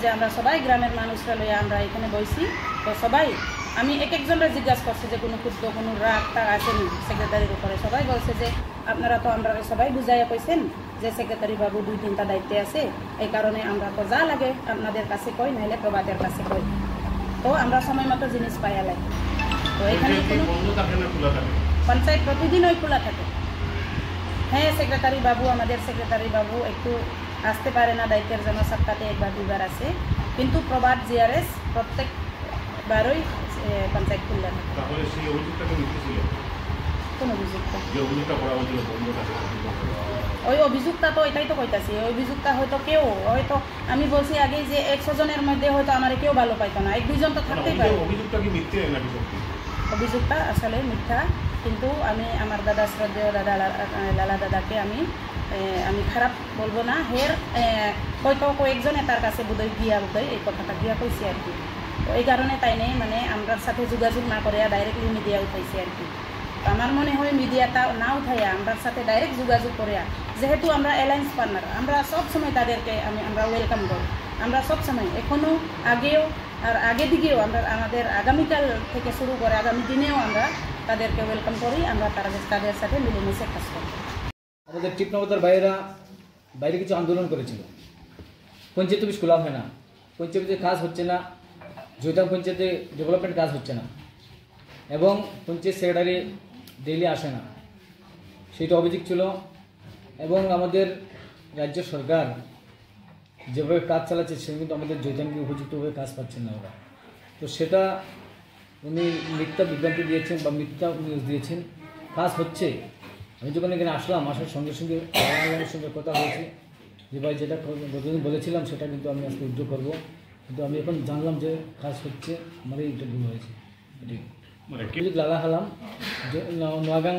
যে আমরা সবাই গ্রামের মানুষরা লইয়া আমরা এখানে বইছি, তো সবাই আমি এক একজনের জিজ্ঞাসা করছি যে কোনো ক্ষুদ্র কোনো রাগ টাগ আসেনি সেক্রেটারির উপরে। সবাই বলছে যে আপনারা তো আমরা সবাই বুঝাইয়া কইছেন যে সেক্রেটারি বাবু 2-3টা দায়িত্বে আছে, এই কারণে আমরা তো যা লাগে আপনাদের কাছে কই, নাহলে প্রবাদের কাছে কই, তো আমরা সময় মতো জিনিস পাইয়া লাগে। তো এখানে পঞ্চায়েত প্রতিদিনই খোলা থাকে। হ্যাঁ, সেক্রেটারি বাবু, আমাদের সেক্রেটারি বাবু একটু আসতে পারে না, দায়িত্বের জন্য সপ্তাহে 1-2 বার আসে, কিন্তু প্রবাদ জিআরএস প্রত্যেকবারই পঞ্চায়েত খুললে থাকে। কোন অভিযোগটা? ওই অভিযোগটা তো এটাই তো কইতাছি, ওই অভিযোগটা হয়তো কেউ হয়তো আমি বলছি আগে যে 100 জনের মধ্যে হয়তো আমার কেউ ভালো পাইতো না, 1-2 জন তো থাকতেই পারে। অভিযোগটা আসলে মিথ্যা, কিন্তু আমি আমার দাদা শ্রদ্ধেয় দাদা লালা দাদাকে আমি খারাপ বলবো না, হের হয়তো কয়েকজনে তার কাছে বোধহয় গিয়া এই কথাটা গিয়া কইছে আর কি। তো এই কারণে তাই নেই মানে আমরার সাথে যোগাযোগ না করে ডাইরেক্টলি মিডিয়া উঠাইছে আর কি। আমার মনে হয় মিডিয়াটা না উঠাইয়া আমরার সাথে ডাইরেক্ট যোগাযোগ করিয়া, যেহেতু আমরা অ্যালায়েন্স পার্টনার, আমরা সব সময় তাদেরকে আমরা ওয়েলকাম করি। আমরা সব সময় এখনও আগেও আর আগে দিকেও আমরা আমাদের আগামীকাল থেকে শুরু করে আগামী দিনেও আমরা তাদেরকে ওয়েলকাম করি, আমরা তাদের সাথে মিলেমিশে কাজ করি। আমাদের টিপনগর বাইরে কিছু আন্দোলন করেছিল, পঞ্চায়েত অফিস খোলা হয় না, পঞ্চায়েতে কাজ হচ্ছে না, জয়তাং পঞ্চায়েতে ডেভেলপমেন্ট কাজ হচ্ছে না, এবং পঞ্চায়েত সেক্রেটারি ডেইলি আসে না, সেটা অভিযোগ ছিল। এবং আমাদের রাজ্য সরকার যেভাবে কাজ চালাচ্ছে সে কিন্তু আমাদের জয়তাংকে উপযুক্তভাবে কাজ পাচ্ছেন না ওরা, তো সেটা উনি মিথ্যা বিভ্রান্তি দিয়েছেন বা মিথ্যা নিউজ দিয়েছেন। কাজ হচ্ছে। আমি যখন এখানে আসলাম, আসার সঙ্গে সঙ্গে সঙ্গে কথা হয়েছে যে ভাই যেটা গতদিন বলেছিলাম সেটা কিন্তু আমি আজকে উদ্যোগ করবো, কিন্তু আমি এখন জানলাম যে কাজ হচ্ছে, আমার এইটা ভুল হয়েছে। এটি লালা হালাম নোয়াগাং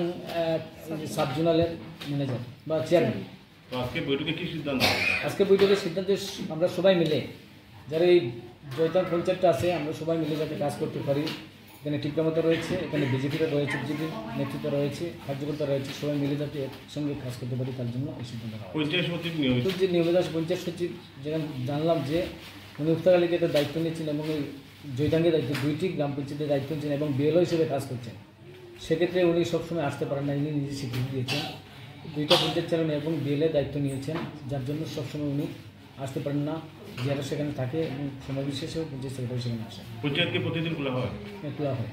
সাব জোনালের ম্যানেজার বা চেয়ারম্যান। আজকে বৈঠকের সিদ্ধান্তে আমরা সবাই মিলে যারা এই জয়তাং পঞ্চায়েতটা আছে আমরা সবাই মিলে যাতে কাজ করতে পারি। এখানে টিপকামতা রয়েছে, এখানে বিজেপিটা রয়েছে, বিজেপির নেতৃত্ব রয়েছে, কার্যকর্তা রয়েছে, সবাই মিলে যাতে একসঙ্গে কাজ করতে পারি তার জন্য এই সিদ্ধান্ত নেওয়া। পঞ্চায়েত সচিব যেখানে জানলাম যে উনি উত্তরালিকে একটা দায়িত্ব নিয়েছেন এবং এই জয়তাঙ্গের দায়িত্ব 2টি গ্রাম পঞ্চায়েতের দায়িত্ব নিয়েছেন এবং বিএলও হিসেবে কাজ করছেন। সেক্ষেত্রে উনি সবসময় আসতে পারেন না, উনি নিজে স্বীকৃতি দিয়েছেন। 2টা পঞ্চায়েত চালন এবং বিএলএ দায়িত্ব নিয়েছেন, যার জন্য সবসময় উনি আসতে পারেন না। যারা সেখানে থাকে এবং সময় বিশেষেও পঞ্চায়েত সেক্রেটারি সেখানে আসে। পঞ্চায়েতকে প্রতিদিন খোলা হয়? খোলা হয়।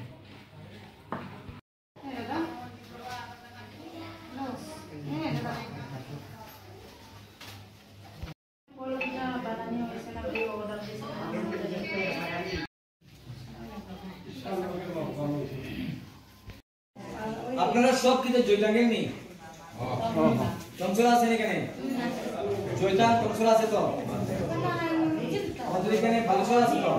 আপনারা সব কিন্তু জয়তাঙ্গের নেই, তমসলা আছে এখানে, জয়তাং তমসলা আছে তো, আমাদের এখানে বালুসরা আছে তো।